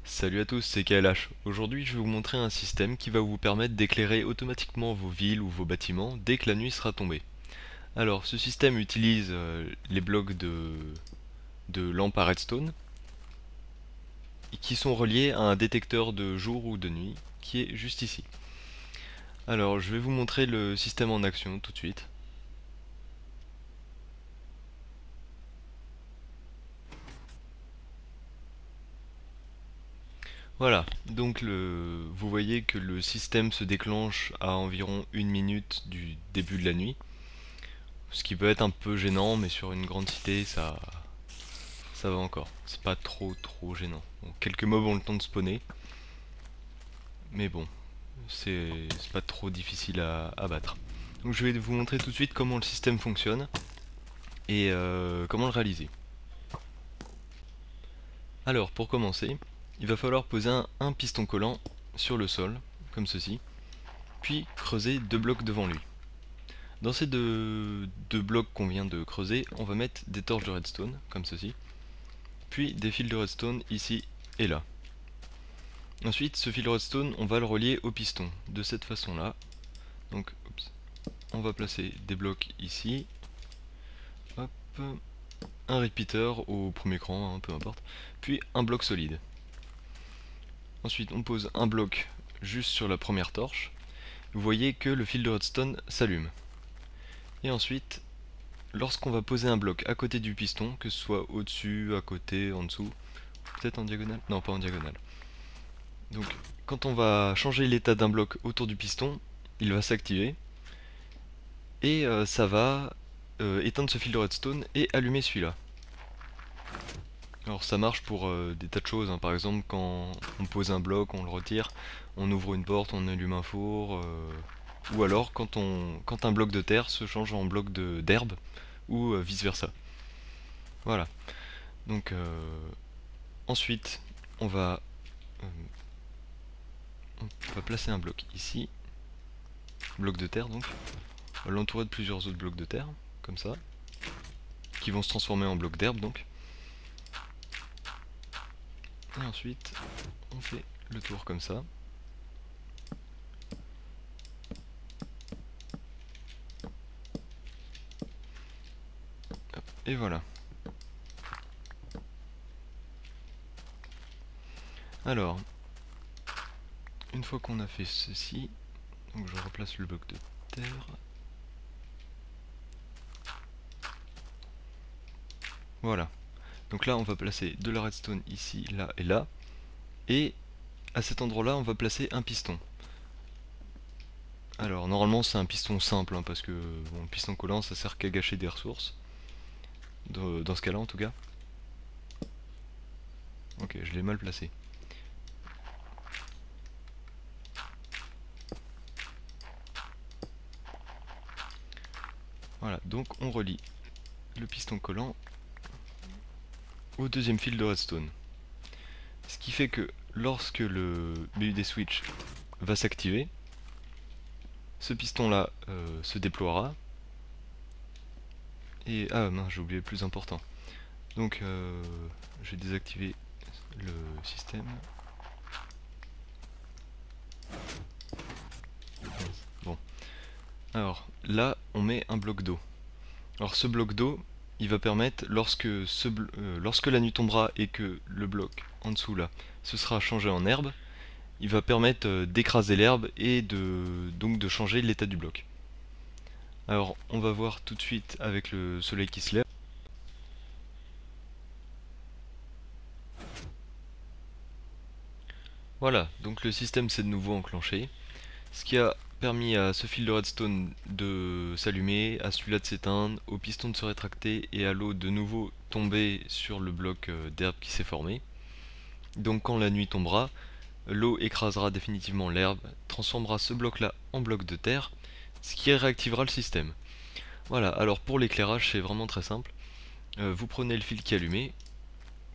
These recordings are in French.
Salut à tous, c'est KLH. Aujourd'hui, je vais vous montrer un système qui va vous permettre d'éclairer automatiquement vos villes ou vos bâtiments dès que la nuit sera tombée. Alors, ce système utilise les blocs de lampes à redstone qui sont reliés à un détecteur de jour ou de nuit qui est juste ici. Alors, je vais vous montrer le système en action tout de suite. Voilà, donc vous voyez que le système se déclenche à environ 1 minute du début de la nuit. Ce qui peut être un peu gênant, mais sur une grande cité, ça va encore. C'est pas trop gênant. Bon, quelques mobs ont le temps de spawner, mais bon, c'est pas trop difficile à battre. Donc je vais vous montrer tout de suite comment le système fonctionne et comment le réaliser. Alors pour commencer, il va falloir poser un piston collant sur le sol, comme ceci, puis creuser 2 blocs devant lui. Dans ces deux blocs qu'on vient de creuser, on va mettre des torches de redstone, comme ceci, puis des fils de redstone ici et là. Ensuite, ce fil redstone, on va le relier au piston, de cette façon-là. Donc, on va placer des blocs ici. Hop, un repeater au premier cran, hein, peu importe. Puis un bloc solide. Ensuite, on pose un bloc juste sur la première torche. Vous voyez que le fil de redstone s'allume. Et ensuite, lorsqu'on va poser un bloc à côté du piston, que ce soit au-dessus, à côté, en dessous, peut-être en diagonale? Non, pas en diagonale. Donc, quand on va changer l'état d'un bloc autour du piston, il va s'activer. Et ça va éteindre ce fil de redstone et allumer celui-là. Alors ça marche pour des tas de choses, hein. Par exemple quand on pose un bloc, on le retire, on ouvre une porte, on allume un four, ou alors quand un bloc de terre se change en bloc d'herbe, ou vice versa. Voilà. Donc ensuite euh, on va placer un bloc ici, bloc de terre donc, on va l'entourer de plusieurs autres blocs de terre, comme ça, qui vont se transformer en bloc d'herbe donc. Et ensuite, on fait le tour comme ça. Hop, et voilà. Alors, une fois qu'on a fait ceci, donc je replace le bloc de terre. Voilà. Donc là, on va placer de la redstone ici, là et là. Et à cet endroit-là, on va placer un piston. Alors, normalement, c'est un piston simple, hein, parce que bon, le piston collant, ça sert qu'à gâcher des ressources. Dans ce cas-là, en tout cas. Ok, je l'ai mal placé. Voilà, donc on relie le piston collant au deuxième fil de redstone. Ce qui fait que lorsque le BUD switch va s'activer, ce piston là se déploiera. Et ah mince, j'ai oublié le plus important. Donc je vais désactiver le système. Bon. Alors là on met un bloc d'eau. Alors ce bloc d'eau, il va permettre, lorsque la nuit tombera et que le bloc en dessous là se sera changé en herbe, il va permettre d'écraser l'herbe et donc de changer l'état du bloc. Alors on va voir tout de suite avec le soleil qui se lève. Voilà, donc le système s'est de nouveau enclenché, ce qui a permis à ce fil de redstone de s'allumer, à celui-là de s'éteindre, au piston de se rétracter et à l'eau de nouveau tomber sur le bloc d'herbe qui s'est formé. Donc quand la nuit tombera, l'eau écrasera définitivement l'herbe, transformera ce bloc là en bloc de terre, ce qui réactivera le système. Voilà, alors pour l'éclairage c'est vraiment très simple. Vous prenez le fil qui est allumé,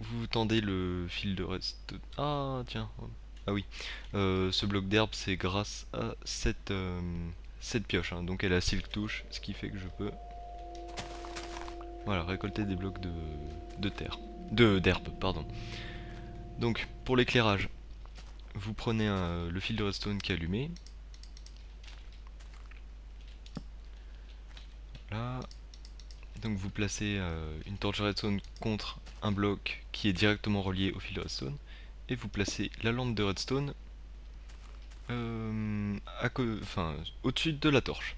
vous tendez le fil de redstone. Ah tiens, ah oui, ce bloc d'herbe c'est grâce à cette pioche, hein. Donc elle a silk touche, ce qui fait que je peux voilà, récolter des blocs de terre, d'herbe, pardon. Donc Pour l'éclairage, vous prenez le fil de redstone qui est allumé. Là. Donc vous placez une torche redstone contre un bloc qui est directement relié au fil de redstone. Et vous placez la lampe de redstone au-dessus de la torche.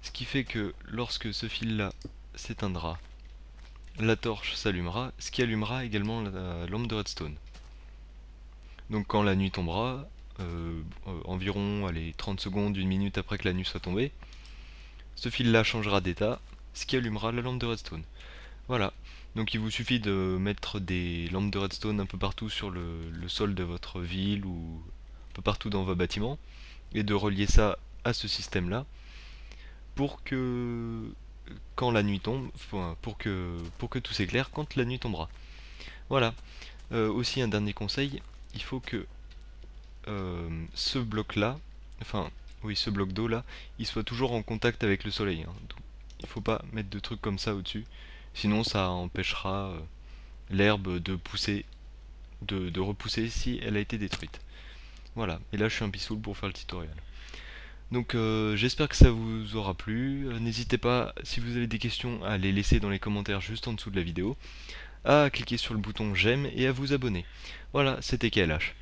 Ce qui fait que lorsque ce fil là s'éteindra, la torche s'allumera, ce qui allumera également la lampe de redstone. Donc quand la nuit tombera, environ 30 secondes, une minute après que la nuit soit tombée, ce fil là changera d'état, ce qui allumera la lampe de redstone. Voilà, donc il vous suffit de mettre des lampes de redstone un peu partout sur le sol de votre ville ou un peu partout dans vos bâtiments, et de relier ça à ce système là pour que quand la nuit tombe, pour que tout s'éclaire quand la nuit tombera. Voilà. Aussi un dernier conseil, il faut que ce bloc là, ce bloc d'eau là, il soit toujours en contact avec le soleil, hein. Donc, il faut pas mettre de trucs comme ça au-dessus, sinon ça empêchera l'herbe de pousser, de repousser si elle a été détruite. Voilà, et là je suis un pissoul pour faire le tutoriel. Donc j'espère que ça vous aura plu. N'hésitez pas, si vous avez des questions, à les laisser dans les commentaires juste en dessous de la vidéo, à cliquer sur le bouton j'aime et à vous abonner. Voilà, c'était KLH.